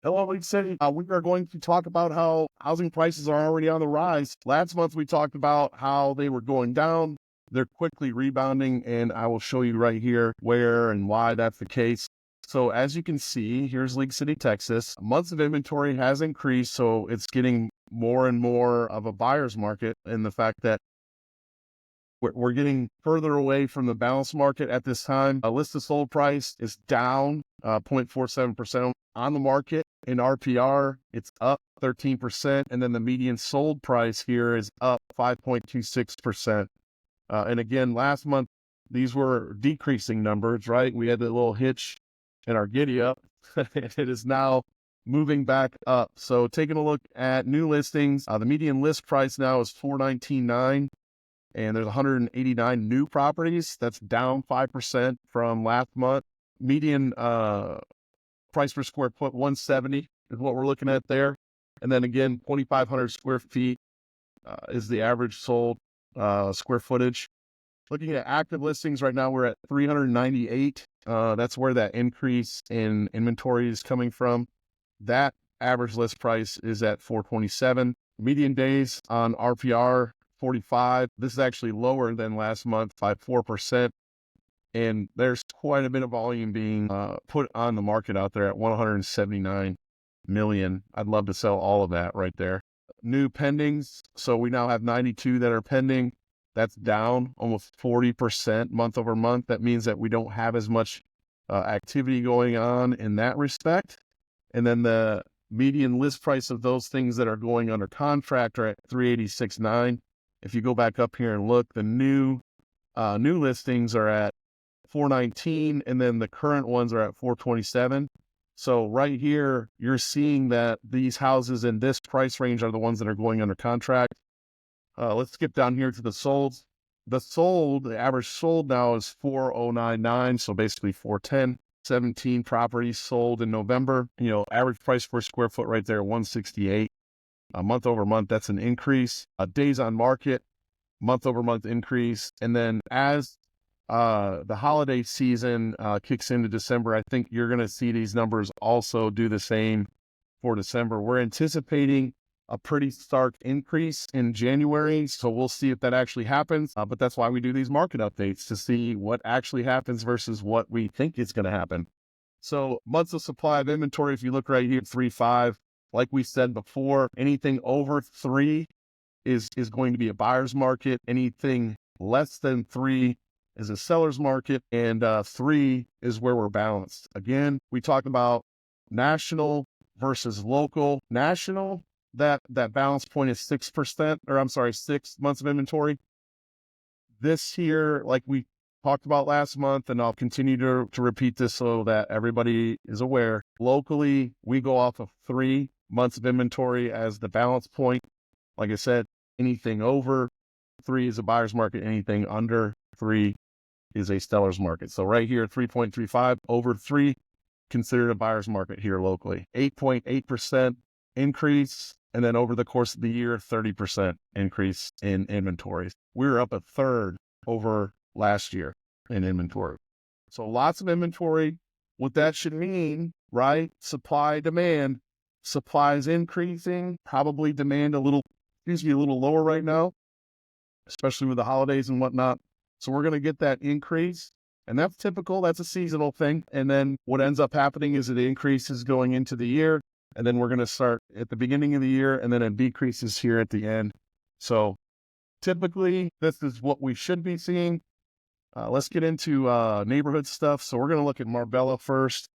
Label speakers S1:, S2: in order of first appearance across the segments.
S1: Hello, League City. We are going to talk about how housing prices are already on the rise. Last month, we talked about how they were going down. They're quickly rebounding, and I will show you right here where and why that's the case. So as you can see, here's League City, Texas. Months of inventory has increased, so it's getting more and more of a buyer's market, and the fact that we're getting further away from the balanced market at this time. A list of sold price is down 0.47% on the market. In RPR, it's up 13%. And then the median sold price here is up 5.26%. And again, last month, these were decreasing numbers, right? We had the little hitch in our giddy up. It is now moving back up. So taking a look at new listings, the median list price now is $419.9. And there's 189 new properties. That's down 5% from last month. Median price per square foot, 170 is what we're looking at there. And then again, 2,500 square feet is the average sold square footage. Looking at active listings right now, we're at 398. That's where that increase in inventory is coming from. That average list price is at 427. Median days on RPR, 45. This is actually lower than last month by 4%. And there's quite a bit of volume being put on the market out there at 179 million. I'd love to sell all of that right there. New pendings. So we now have 92 that are pending. That's down almost 40% month over month. That means that we don't have as much activity going on in that respect. And then the median list price of those things that are going under contract are at 386.9. If you go back up here and look, the new listings are at 419, and then the current ones are at 427. So right here, you're seeing that these houses in this price range are the ones that are going under contract. Let's skip down here to the solds. The average sold now is 409.9, so basically 410. 17 properties sold in November. Average price per square foot right there, 168. Month over month, that's an increase. Days on market, month over month increase. And then as the holiday season kicks into December, I think you're going to see these numbers also do the same for December. We're anticipating a pretty stark increase in January, so we'll see if that actually happens. But that's why we do these market updates, to see what actually happens versus what we think is going to happen. So months of supply of inventory, if you look right here, 3.5. Like we said before, anything over 3 is going to be a buyer's market. Anything less than 3 is a seller's market, and 3 is where we're balanced. Again, we talk about national versus local. National, that balance point is 6%, or I'm sorry, 6 months of inventory. This here, like we talked about last month, and I'll continue to repeat this so that everybody is aware. Locally, we go off of 3 months of inventory as the balance point. Like I said, anything over 3 is a buyer's market. Anything under 3 is a seller's market. So right here, 3.35 over 3, considered a buyer's market here locally. 8.8% increase. And then over the course of the year, 30% increase in inventories. We're up a third over last year in inventory. So lots of inventory. What that should mean, right? Supply, demand. Supply is increasing, probably demand a little lower right now, especially with the holidays and whatnot. So we're going to get that increase, and that's typical. That's a seasonal thing. And then what ends up happening is it increases going into the year, and then we're going to start at the beginning of the year, and then it decreases here at the end. So typically, this is what we should be seeing. Let's get into neighborhood stuff. So we're going to look at Marbella first.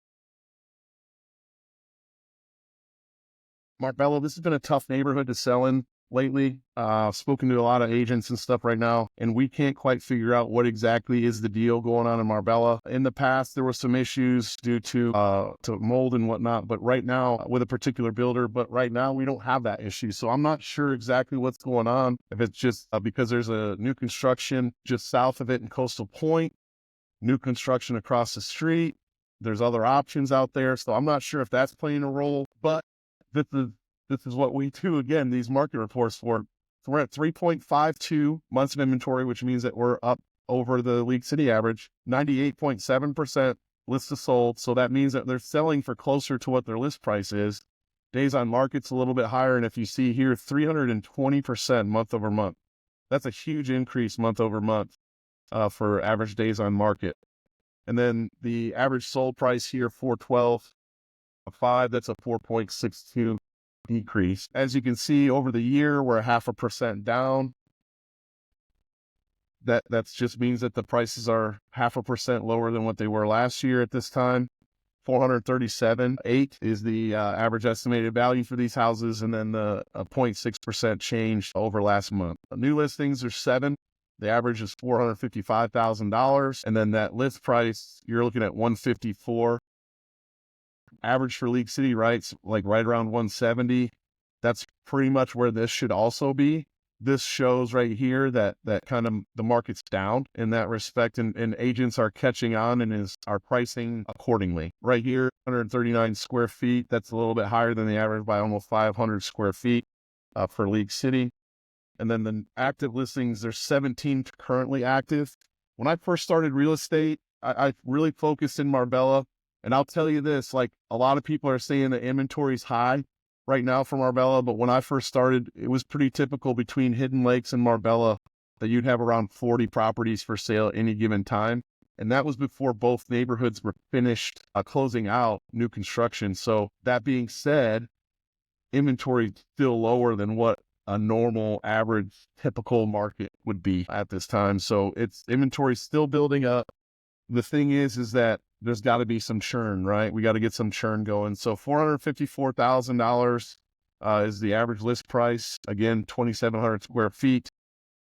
S1: Marbella, this has been a tough neighborhood to sell in lately. I've spoken to a lot of agents and stuff right now, and we can't quite figure out what exactly is the deal going on in Marbella. In the past, there were some issues due to mold and whatnot, but right now, with a particular builder, but right now we don't have that issue. So I'm not sure exactly what's going on. If it's just because there's a new construction just south of it in Coastal Point, new construction across the street, there's other options out there. So I'm not sure if that's playing a role, but this is what we do, again, these market reports for. So we're at 3.52 months of inventory, which means that we're up over the League City average. 98.7% list to sold. So that means that they're selling for closer to what their list price is. Days on market's a little bit higher. And if you see here, 320% month over month. That's a huge increase month over month for average days on market. And then the average sold price here, 412.5, that's a 4.62 decrease. As you can see over the year, we're 0.5% down. That just means that the prices are 0.5% lower than what they were last year at this time. 437.8 is the average estimated value for these houses, and then the 0.6% change over last month. New listings are 7. The average is $455,000, and then that list price, you're looking at $154. Average for League City, right around 170. That's pretty much where this should also be. This shows right here that kind of the market's down in that respect, and agents are catching on and are pricing accordingly. Right here, 139 square feet. That's a little bit higher than the average by almost 500 square feet for League City. And then the active listings, there's 17 currently active. When I first started real estate, I really focused in Marbella. And I'll tell you this, like a lot of people are saying the inventory's high right now for Marbella, but when I first started, it was pretty typical between Hidden Lakes and Marbella that you'd have around 40 properties for sale at any given time. And that was before both neighborhoods were finished closing out new construction. So that being said, inventory is still lower than what a normal average typical market would be at this time. So inventory still building up. The thing is that there's got to be some churn, right? We got to get some churn going. So $454,000 is the average list price. Again, 2,700 square feet.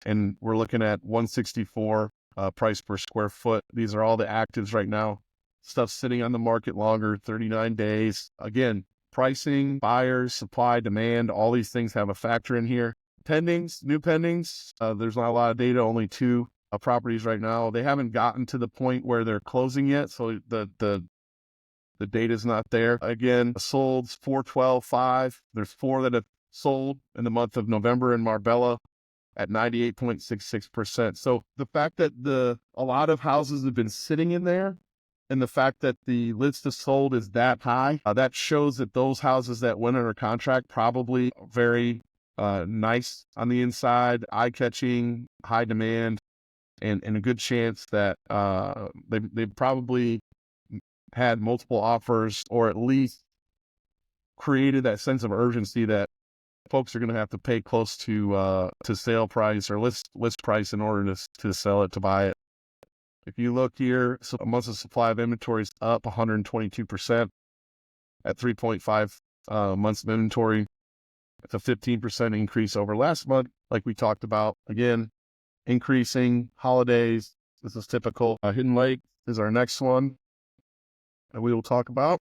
S1: And we're looking at 164 price per square foot. These are all the actives right now. Stuff sitting on the market longer, 39 days. Again, pricing, buyers, supply, demand, all these things have a factor in here. Pendings, new pendings, there's not a lot of data, only 2 properties right now. They haven't gotten to the point where they're closing yet, so the data is not there. Again, solds 412.5. There's 4 that have sold in the month of November in Marbella at 98.66%. So the fact that a lot of houses have been sitting in there, and the fact that the list of sold is that high, that shows that those houses that went under contract probably very nice on the inside, eye-catching, high demand, and a good chance that they probably had multiple offers, or at least created that sense of urgency that folks are going to have to pay close to sale price or list price in order to sell it, to buy it. If you look here, so months of supply of inventory is up 122% at 3.5 months of inventory. It's a 15% increase over last month, like we talked about. Again, increasing holidays. This is typical. Hidden Lake is our next one that we will talk about.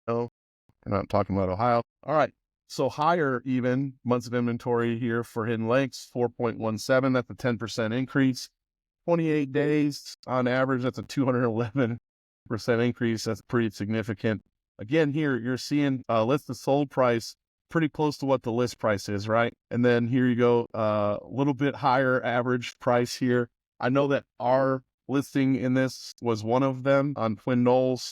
S1: No, we're not talking about Ohio. All right. So higher even months of inventory here for Hidden Lakes, 4.17. That's a 10% increase. 28 days on average. That's a 211% increase. That's pretty significant. Again, here you're seeing list of sold price pretty close to what the list price is, right? And then here you go, a little bit higher average price here. I know that our listing in this was one of them on Twin Knolls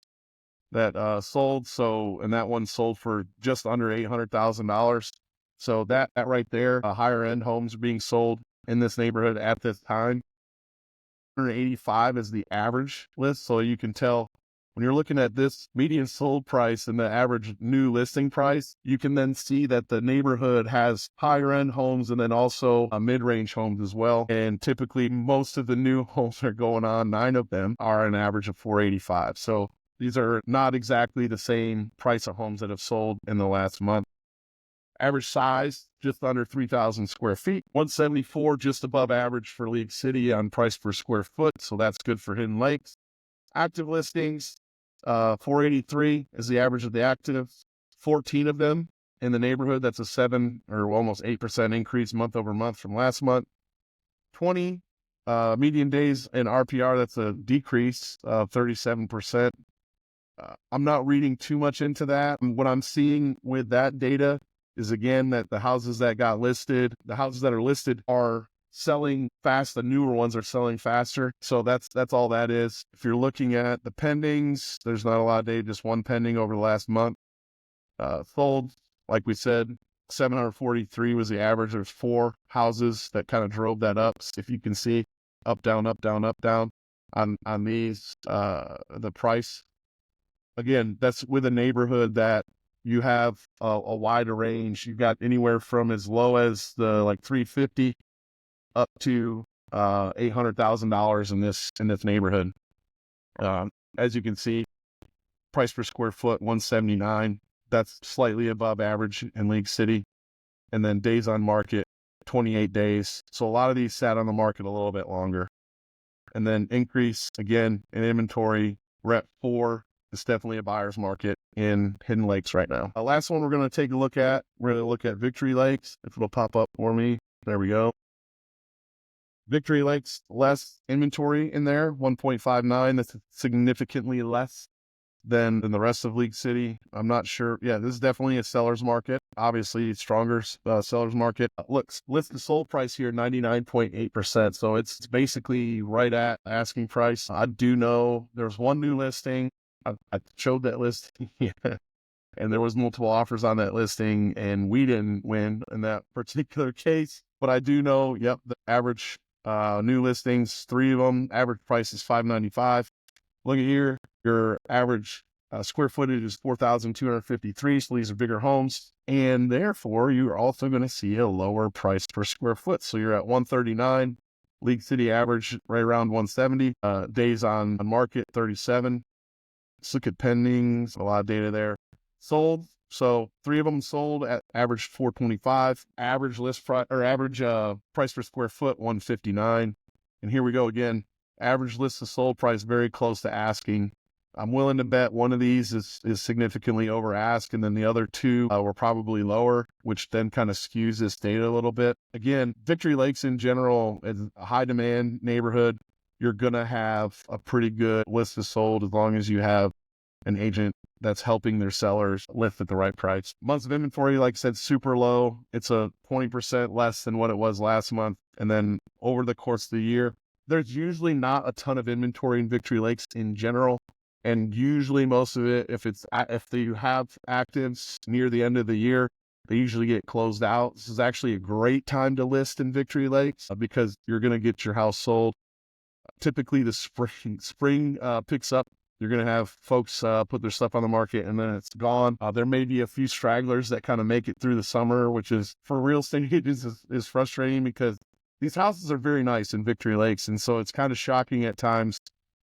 S1: that sold. So, and that one sold for just under $800,000. So that right there, higher end homes are being sold in this neighborhood at this time. 185 is the average list. So you can tell when you're looking at this median sold price and the average new listing price, you can then see that the neighborhood has higher end homes and then also mid-range homes as well. And typically most of the new homes are going on, 9 of them are an average of 485. So these are not exactly the same price of homes that have sold in the last month. Average size, just under 3,000 square feet. 174, just above average for League City on price per square foot. So that's good for Hidden Lakes. Active listings, 483 is the average of the active. 14 of them in the neighborhood. That's a 7 or almost 8% increase month over month from last month. 20 median days in RPR. That's a decrease of 37%. I'm not reading too much into that. What I'm seeing with that data is, again, that the houses that got listed, the houses that are listed are selling fast. The newer ones are selling faster. So that's all that is. If you're looking at the pendings, there's not a lot of data, just one pending over the last month. Sold, like we said, 743 was the average. There's 4 houses that kind of drove that up. If you can see, up, down, up, down, up, down on these, the price. Again, that's with a neighborhood that you have a wider range. You've got anywhere from as low as the like 350 up to $800,000 in this neighborhood. As you can see, price per square foot 179. That's slightly above average in League City. And then days on market 28 days. So a lot of these sat on the market a little bit longer. And then increase again in inventory. We're at 4. It's definitely a buyer's market in Hidden Lakes right now. The last one we're going to take a look at, we're going to look at Victory Lakes. If it'll pop up for me. There we go. Victory Lakes, less inventory in there, 1.59. That's significantly less than the rest of League City. I'm not sure. Yeah, this is definitely a seller's market. Obviously, stronger seller's market. Look, list the sold price here, 99.8%. So it's basically right at asking price. I do know there's one new listing. I showed that listing. Yeah. And there was multiple offers on that listing, and we didn't win in that particular case. But I do know, yep, the average new listings, 3 of them, average price is $595. Look at here, your average square footage is 4,253. So these are bigger homes, and therefore you're also going to see a lower price per square foot. So you're at 139. League City average right around 170. Days on market 37. Let's look at pendings. A lot of data there. Sold. So 3 of them sold at average 425. Average list price or average price per square foot 159. And here we go again. Average list of sold price very close to asking. I'm willing to bet one of these is significantly over ask, and then the other 2 were probably lower, which then kind of skews this data a little bit. Again, Victory Lakes in general is a high demand neighborhood. You're going to have a pretty good list of sold as long as you have an agent that's helping their sellers list at the right price. Months of inventory, like I said, super low. It's a 20% less than what it was last month. And then over the course of the year, there's usually not a ton of inventory in Victory Lakes in general. And usually most of it, if you have actives near the end of the year, they usually get closed out. This is actually a great time to list in Victory Lakes because you're going to get your house sold. Typically the spring picks up. You're going to have folks put their stuff on the market and then it's gone. There may be a few stragglers that kind of make it through the summer, which is for real estate agents is frustrating because these houses are very nice in Victory Lakes. And so it's kind of shocking at times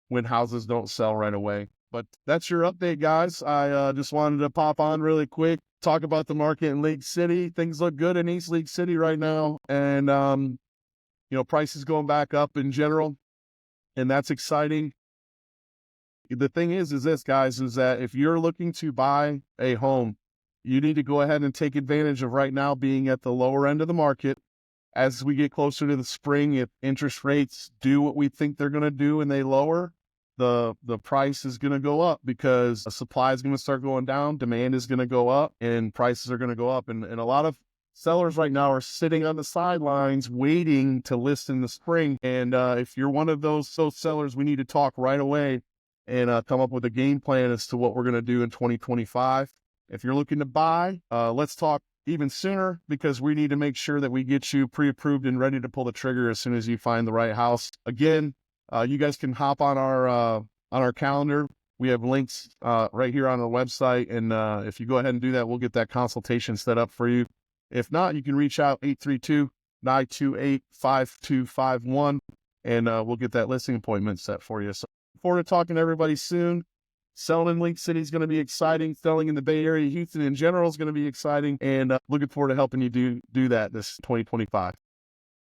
S1: when houses don't sell right away. But that's your update, guys. I just wanted to pop on really quick, talk about the market in League City. Things look good in East League City right now. And, prices going back up in general. And that's exciting. The thing is this, guys, is that if you're looking to buy a home, you need to go ahead and take advantage of right now being at the lower end of the market. As we get closer to the spring, if interest rates do what we think they're going to do and they lower, the price is going to go up because supply is going to start going down, demand is going to go up, and prices are going to go up. And a lot of sellers right now are sitting on the sidelines waiting to list in the spring. And if you're one of those sellers, we need to talk right away and come up with a game plan as to what we're going to do in 2025. If you're looking to buy, let's talk even sooner because we need to make sure that we get you pre-approved and ready to pull the trigger as soon as you find the right house. Again, you guys can hop on our calendar. We have links right here on our website. And if you go ahead and do that, we'll get that consultation set up for you. If not, you can reach out 832-928-5251 and we'll get that listing appointment set for you. So look forward to talking to everybody soon. Selling in League City is going to be exciting. Selling in the Bay Area, Houston in general is going to be exciting. And looking forward to helping you do that this 2025.